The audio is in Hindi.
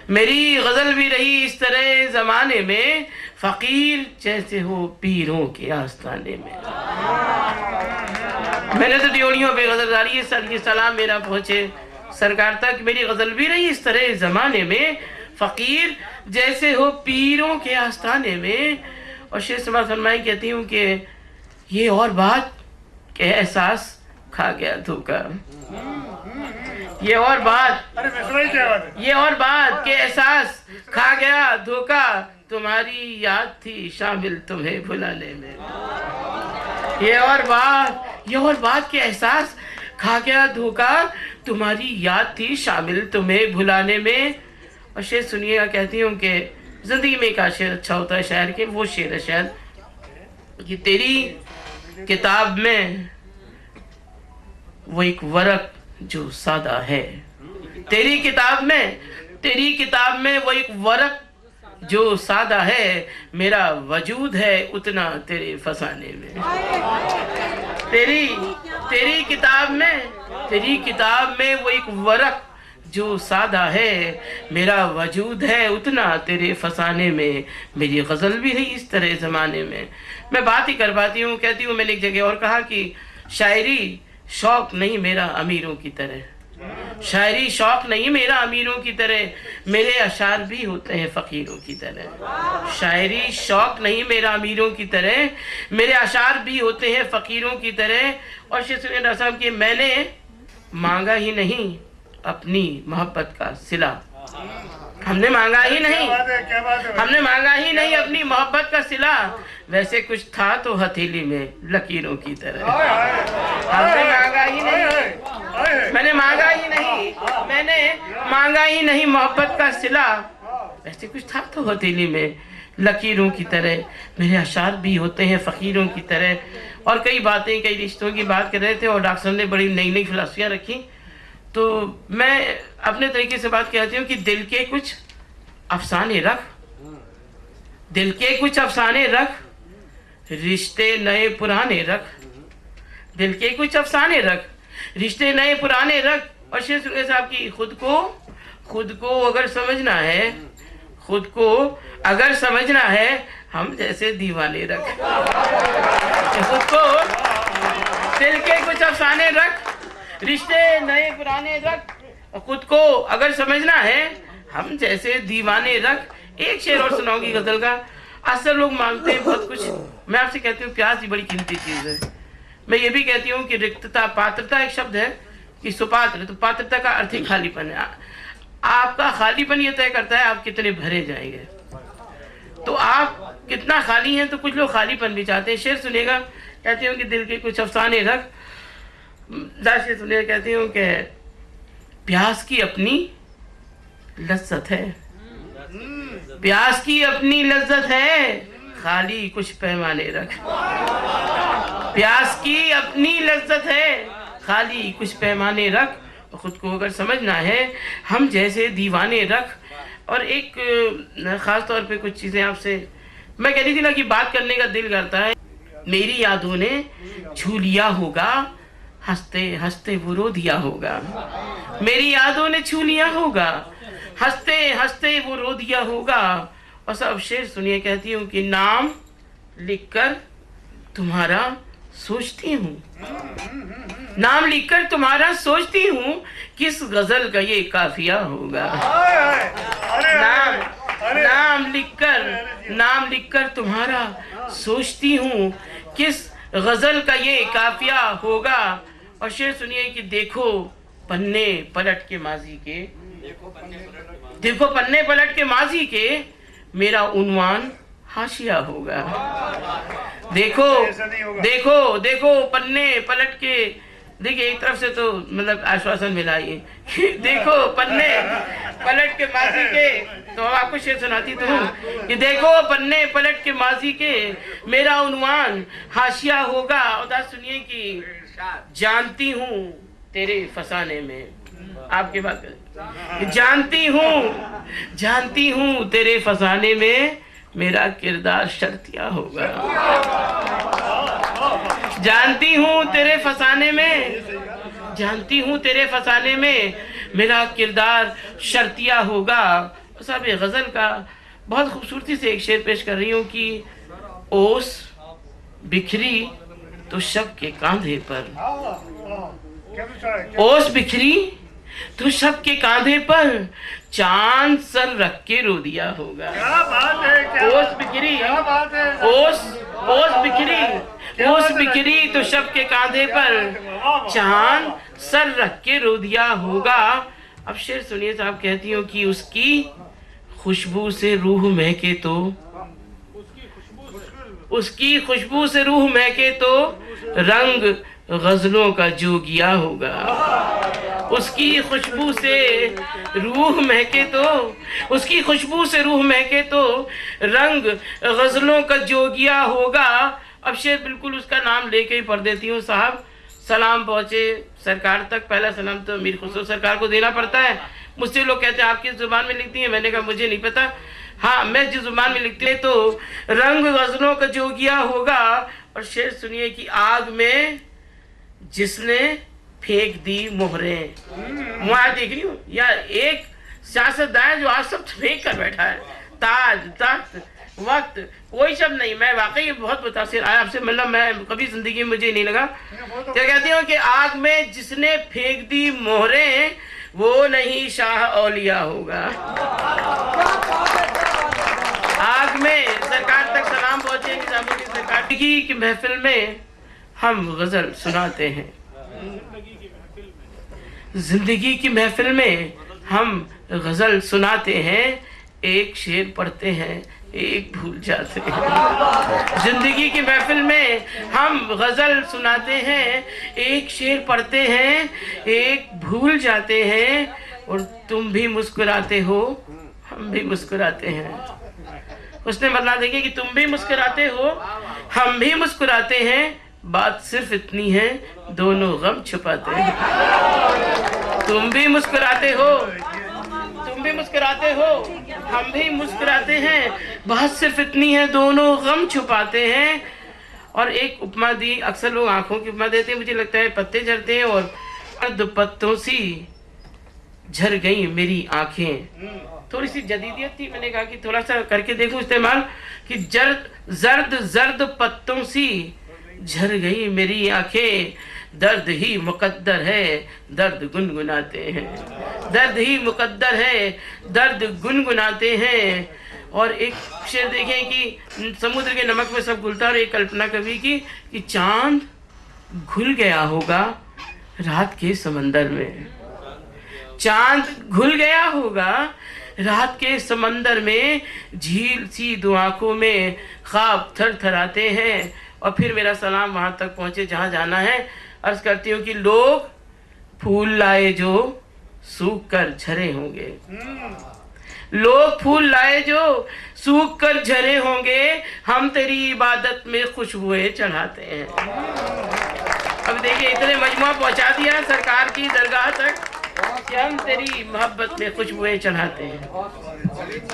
मेरी गजल भी रही इस तरह जमाने में, फकीर जैसे हो पीरों के आस्थाने में। मैंने तो ड्योड़ियों पे गजल डाली, ये सलाम मेरा पहुंचे सरकार तक। मेरी गजल भी रही इस तरह जमाने में, फकीर जैसे हो पीरों के आस्थाने में। और शेर समाज फरमाई कहती हूँ कि ये और बात के एहसास खा गया धोखा, ये और बात के एहसास खा गया धोखा, तुम्हारी याद थी शामिल तुम्हें भुलाने में। ये और बात के एहसास खा गया धोखा, तुम्हारी याद थी शामिल तुम्हें भुलाने में। और शेर सुनिएगा, कहती हूँ कि जिंदगी में एक शेर अच्छा होता है शायर के, वो शेर है शायद कि तेरी किताब में वो एक वरक जो सादा है, तेरी किताब में वो एक वरक जो सादा है, मेरा वजूद है उतना तेरे फसाने में। तेरी किताब में वो एक वरक जो सादा है, मेरा वजूद है उतना तेरे फसाने में। मेरी गज़ल भी रही इस तरह ज़माने में। मैं बात ही कर पाती हूँ, कहती हूँ मैंने एक जगह और कहा कि शायरी शौक नहीं मेरा अमीरों की तरह, शायरी शौक नहीं मेरा अमीरों की तरह, मेरे अशार भी होते हैं फ़कीरों की तरह। शायरी शौक नहीं मेरा अमीरों की तरह, मेरे अशार भी होते हैं फ़कीरों की तरह। और शेर साहब कि मैंने मांगा ही नहीं अपनी मोहब्बत का सिला, हमने मांगा ही नहीं अपनी मोहब्बत का सिला, वैसे कुछ था तो हथेली में लकीरों की तरह। हमने मांगा ही नहीं, मैंने मांगा ही नहीं मोहब्बत का सिला, वैसे कुछ था तो हथेली में लकीरों की तरह, मेरे अशार भी होते हैं फ़कीरों की तरह। और कई बातें, कई रिश्तों की बात कर रहे थे और डॉक्टर साहब ने बड़ी नई नई फिलॉसफियाँ रखी। तो मैं अपने तरीके से बात कहती हूँ कि दिल के कुछ अफसाने रख, रिश्ते नए पुराने रख, दिल के कुछ अफसाने रख, रिश्ते नए पुराने रख। और शेर सुरेश साहब की खुद को अगर समझना है, हम जैसे दीवाने रख। खुद को दिल के कुछ अफसाने रख, रिश्ते नए पुराने रख, खुद को अगर समझना है हम जैसे दीवाने रख। एक शेर और सुनाऊंगी गजल का। अक्सर लोग मांगते हैं बहुत कुछ, मैं आपसे कहती हूँ प्यास ही बड़ी कीमती चीज़ है। मैं ये भी कहती हूँ कि रिक्तता, पात्रता एक शब्द है कि सुपात्र, तो पात्रता का अर्थ ही खालीपन है। आपका खालीपन ये तय करता है आप कितने भरे जाएंगे। तो आप कितना खाली हैं, तो कुछ लोग खालीपन भी चाहते हैं। शेर सुनिएगा, कहती हूँ कि दिल के कुछ अफसाने रख, शेर सुनिएगा, कहती हूँ कि प्यास की अपनी लज्जत है, प्यास की अपनी लज्जत है, खाली कुछ पैमाने रख। प्यास की अपनी लज्जत है, खाली कुछ पैमाने रख, खुद को अगर समझना है हम जैसे दीवाने रख। और एक ख़ास तौर पे कुछ चीज़ें आपसे मैं कह रही थी ना कि बात करने का दिल करता है। मेरी यादों ने छू लिया होगा, हंसते हंसते वो रो दिया होगा। मेरी यादों ने छू लिया होगा, हंसते हंसते वो रो दिया होगा। और सब शेर सुनिए, कहती हूँ कि नाम लिखकर तुम्हारा सोचती हूँ, नाम लिखकर तुम्हारा सोचती हूँ, किस गजल का ये काफिया होगा। नाम लिखकर तुम्हारा सोचती हूँ, किस गजल का ये काफिया होगा। और शेर सुनिए कि देखो पन्ने पलट के माजी के, मेरा उन्वान हाशिया होगा। देखो पन्ने पलट के, देखिए एक तरफ से तो मतलब आश्वासन मिला ये देखो पन्ने पलट के माजी के, तो आपको शेर सुनाती तो हूँ कि देखो पन्ने पलट के माजी के, मेरा उन्वान हाशिया होगा। और सुनिए कि जानती हूँ तेरे फसाने में, आपके बात करें, जानती हूँ तेरे फसाने में, मेरा किरदार शर्तिया होगा। जानती हूँ तेरे फसाने में, मेरा किरदार शर्तिया होगा। साहब ये गज़ल का बहुत खूबसूरती से एक शेर पेश कर रही हूँ कि ओस बिखरी तो शब के कांधे पर, ओस बिखरी तो शब के कांधे पर, चांद सर रख के रो दिया होगा। ओस बिखरी, ओस बिखरी, ओस बिखरी तो शब के कांधे पर, चांद सर रख के रो दिया होगा। अब शेर सुनिए साहब, कहती हूँ कि उसकी खुशबू से रूह महके तो, उसकी खुशबू से रूह महके तो रंग गजलों का जोगिया होगा। उसकी खुशबू से रूह महके तो, उसकी खुशबू से रूह महके तो रंग गजलों का जोगिया होगा। अब शेर बिल्कुल उसका नाम लेके ही पढ़ देती हूँ साहब। सलाम पहुँचे सरकार तक, पहला सलाम तो मीर खुसरो सरकार को देना पड़ता है। मुझसे लोग कहते हैं आप किस जुबान में लिखती हैं, मैंने कहा मुझे नहीं पता। हाँ, मैं जिस जुबान में लिखती हूँ तो रंग गजलों का जोगिया होगा। और शेर सुनिए कि आग में जिसने फेंक दी मोहरें, मुआ देख रही हूँ या एक सियासतदान जो आज सब फेंक कर बैठा है, ताज तख्त वक्त कोई शब्द नहीं। मैं वाकई बहुत मुतासिर आया आपसे, मतलब मैं कभी जिंदगी में मुझे नहीं लगा। क्या कहती हूँ कि आग में जिसने फेंक दी मोहरें वो नहीं शाह औलिया होगा। आग में सरकार तक सलाम पहुंचेगी सरकार की महफिल में हम गजल सुनाते हैं, जिंदगी की महफिल में हम गजल सुनाते हैं, एक शेर पढ़ते हैं एक भूल जाते हैं। जिंदगी की महफिल में हम गजल सुनाते हैं, एक शेर पढ़ते हैं एक भूल जाते हैं। और तुम भी मुस्कुराते हो हम भी मुस्कुराते हैं। उसने बता देंगे कि तुम भी मुस्कुराते हो हम भी मुस्कुराते हैं, बात सिर्फ इतनी है दोनों गम छुपाते हैं। तुम भी मुस्कुराते हो, तुम भी मुस्कुराते हो हम भी मुस्कुराते हैं, बात सिर्फ इतनी है दोनों गम छुपाते हैं। और एक उपमा दी, अक्सर लोग आंखों की उपमा देते हैं, मुझे लगता है पत्ते झरते हैं और अर्ध पत्तों सी झर गई मेरी आंखें। थोड़ी सी जदीदियत थी, मैंने कहा कि थोड़ा सा करके देखूं इस्तेमाल कि जर्द जर्द पत्तों सी झर गई मेरी आंखें, दर्द ही मुकद्दर है दर्द गुनगुनाते हैं, दर्द ही मुकद्दर है दर्द गुनगुनाते हैं। और एक शेर देखें कि समुद्र के नमक में सब घुलता, और एक कल्पना कवि की कि चांद घुल गया होगा रात के समंदर में, चांद घुल गया होगा रात के समंदर में, झील सी दो आंखों में ख्वाब थर थराते हैं। और फिर मेरा सलाम वहाँ तक पहुँचे जहाँ जाना है। अर्ज करती हूँ कि लोग फूल लाए जो सूख कर झरे होंगे, लोग फूल लाए जो सूख कर झरे होंगे, हम तेरी इबादत में खुशबुएं चढ़ाते हैं। अब देखिए इतने मजमुआ पहुँचा दिया सरकार की दरगाह तक कि हम तेरी मोहब्बत में खुशबुएं चढ़ाते हैं।